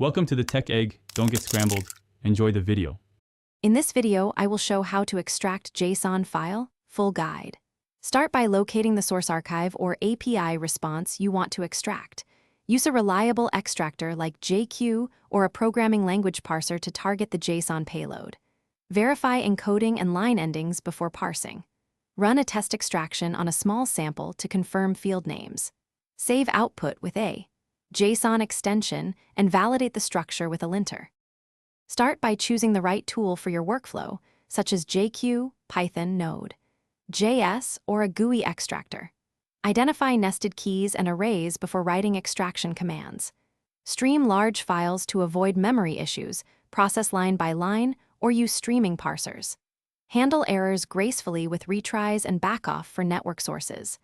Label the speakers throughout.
Speaker 1: Welcome to the Tech Egg. Don't get scrambled. Enjoy the video.
Speaker 2: In this video, I will show how to extract JSON file, full guide. Start by locating the source archive or API response you want to extract. Use a reliable extractor like JQ or a programming language parser to target the JSON payload. Verify encoding and line endings before parsing. Run a test extraction on a small sample to confirm field names. Save output with a JSON extension and validate the structure with a linter. Start by choosing the right tool for your workflow, such as JQ, Python, Node, JS, or a GUI extractor. Identify nested keys and arrays before writing extraction commands. Stream large files to avoid memory issues, process line by line, or use streaming parsers. Handle errors gracefully with retries and backoff for network sources.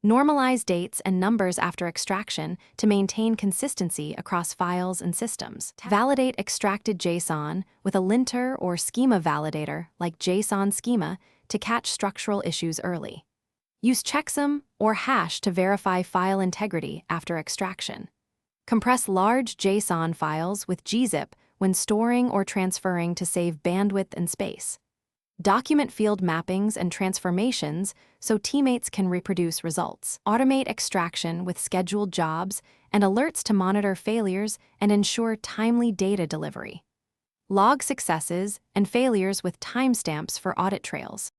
Speaker 2: Normalize dates and numbers after extraction to maintain consistency across files and systems. Validate extracted JSON with a linter or schema validator like JSON schema to catch structural issues early. Use checksum or hash to verify file integrity after extraction. Compress large JSON files with gzip when storing or transferring to save bandwidth and space. Document field mappings and transformations so teammates can reproduce results. Automate extraction with scheduled jobs and alerts to monitor failures and ensure timely data delivery. Log successes and failures with timestamps for audit trails.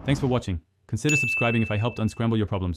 Speaker 1: Thanks for watching. Consider subscribing if I helped unscramble your problems.